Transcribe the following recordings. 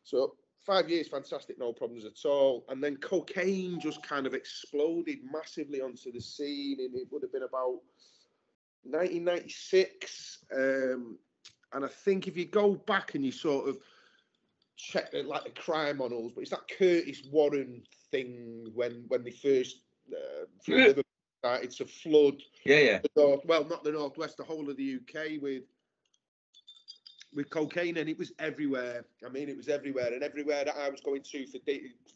So 5 years, fantastic, no problems at all. And then cocaine just kind of exploded massively onto the scene, and it would have been about 1996. And I think if you go back and you sort of check like the crime models, but it's that Curtis Warren thing when they first from Liverpool started to flood. Not the northwest, the whole of the UK with cocaine, and it was everywhere. I mean, it was everywhere, and everywhere that I was going to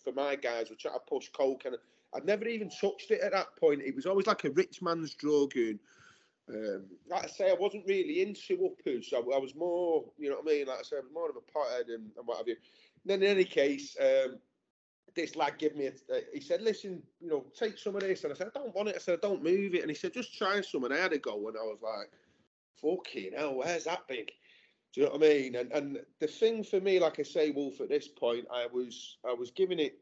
for my guys were trying to push coke, and I'd never even touched it at that point. It was always like a rich man's drug, and like I say, I wasn't really into uppers. I was more, you know what I mean? Like I say, I was more of a pothead and what have you. And then in any case, this lad gave me he said, listen, you know, take some of this. And I said, I don't want it. I said, I don't move it. And he said, just try some. And I had a go, and I was like, fucking hell, where's that big? Do you know what I mean? And the thing for me, like I say, Wolf, at this point, I was giving it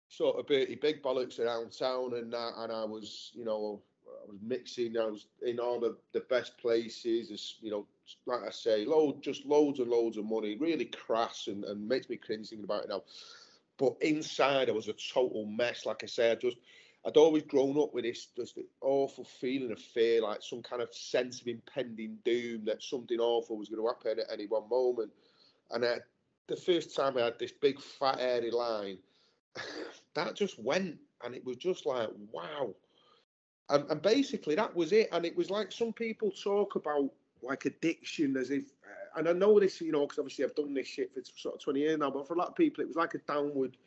sort of Bertie Big Bollocks around town and that, and I was, you know, I was mixing, I was in all the best places, you know, like I say, loads and loads of money, really crass and makes me cringe thinking about it now. But inside, I was a total mess. Like I say, I'd always grown up with this just awful feeling of fear, like some kind of sense of impending doom, that something awful was going to happen at any one moment. And the first time I had this big fat hairy line, that just went, and it was just like, wow. And basically that was it. And it was like, some people talk about like addiction as if, and I know this, you know, because obviously I've done this shit for sort of 20 years now, but for a lot of people, it was like a downward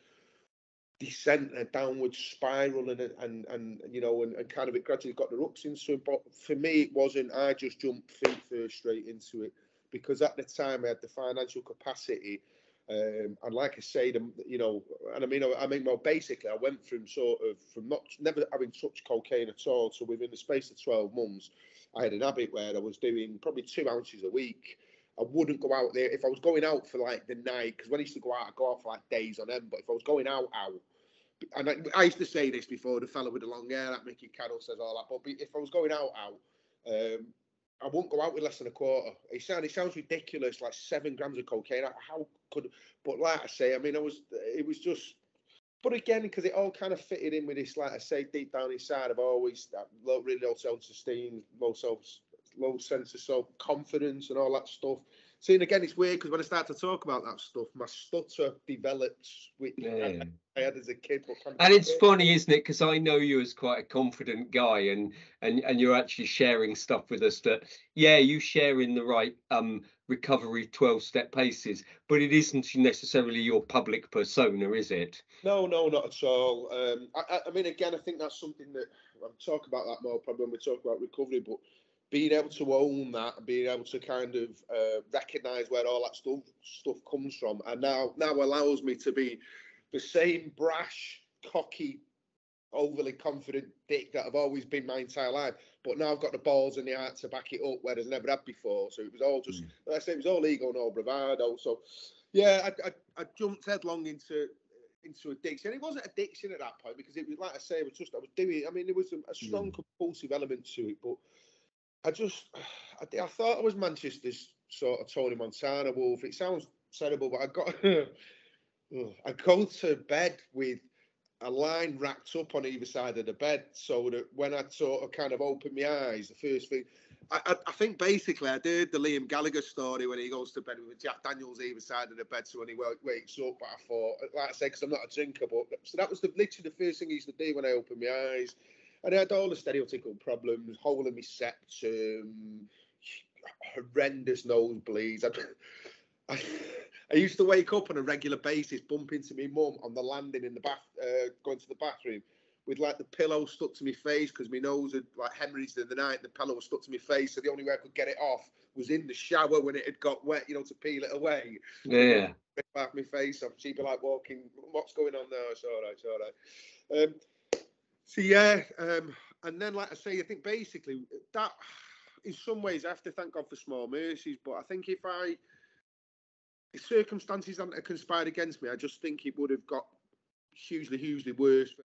descent, a downward spiral, and you know, and kind of it gradually got the roots into it. But for me, it wasn't. I just jumped feet first straight into it, because at the time I had the financial capacity. And like I say, you know, and I mean, well, basically, I went from never having touched cocaine at all to within the space of 12 months, I had an habit where I was doing probably 2 ounces a week. I wouldn't go out there if I was going out for like the night, because when I used to go out, I'd go out for like days on end. But if I was going out, and I used to say this before, the fella with the long hair, that Mickey Carroll says all that. But if I was going out, I wouldn't go out with less than a quarter. It sounds ridiculous, like 7 grams of cocaine. How could? But like I say, I mean, it was just. But again, because it all kind of fitted in with this, like I say, deep down inside, I've always really low self-esteem, low sense of self-confidence, and all that stuff. See, and again, it's weird because when I start to talk about that stuff, my stutter develops, which I had as a kid. And it's funny, isn't it? Because I know you as quite a confident guy, and you're actually sharing stuff with us that, yeah, you share in the right recovery 12-step paces, but it isn't necessarily your public persona, is it? No, not at all. I mean, again, I think that's something that I'll talk about that more probably when we talk about recovery, but being able to own that, being able to kind of recognise where all that stuff comes from, and now allows me to be the same brash, cocky, overly confident dick that I've always been my entire life. But now I've got the balls and the heart to back it up, whereas I never had before. So it was all just, like I say, it was all ego and all bravado. So yeah, I jumped headlong into addiction. It wasn't addiction at that point, because it was, like I say, I was doing. I mean, there was a strong compulsive element to it, but I thought I was Manchester's sort of Tony Montana, Wolf. It sounds terrible, but I go to bed with a line racked up on either side of the bed, so that when I sort of kind of open my eyes, the first thing, I think basically I'd heard the Liam Gallagher story when he goes to bed with Jack Daniels either side of the bed, so when he wakes up, but I thought, like I said, because I'm not a drinker, but so that was literally the first thing I used to do when I opened my eyes. And I had all the stereotypical problems, hole in my septum, horrendous nosebleeds. I used to wake up on a regular basis, bump into my mum on the landing in the bath, going to the bathroom, with like the pillow stuck to my face because my nose had like hemorrhaged in the night. And the pillow was stuck to my face, so the only way I could get it off was in the shower when it had got wet, you know, to peel it away. Yeah. Rip off my face off. She'd be like walking, what's going on there? It's all right. So yeah, and then like I say, I think basically that in some ways I have to thank God for small mercies, but I think if circumstances hadn't conspired against me, I just think it would have got hugely worse.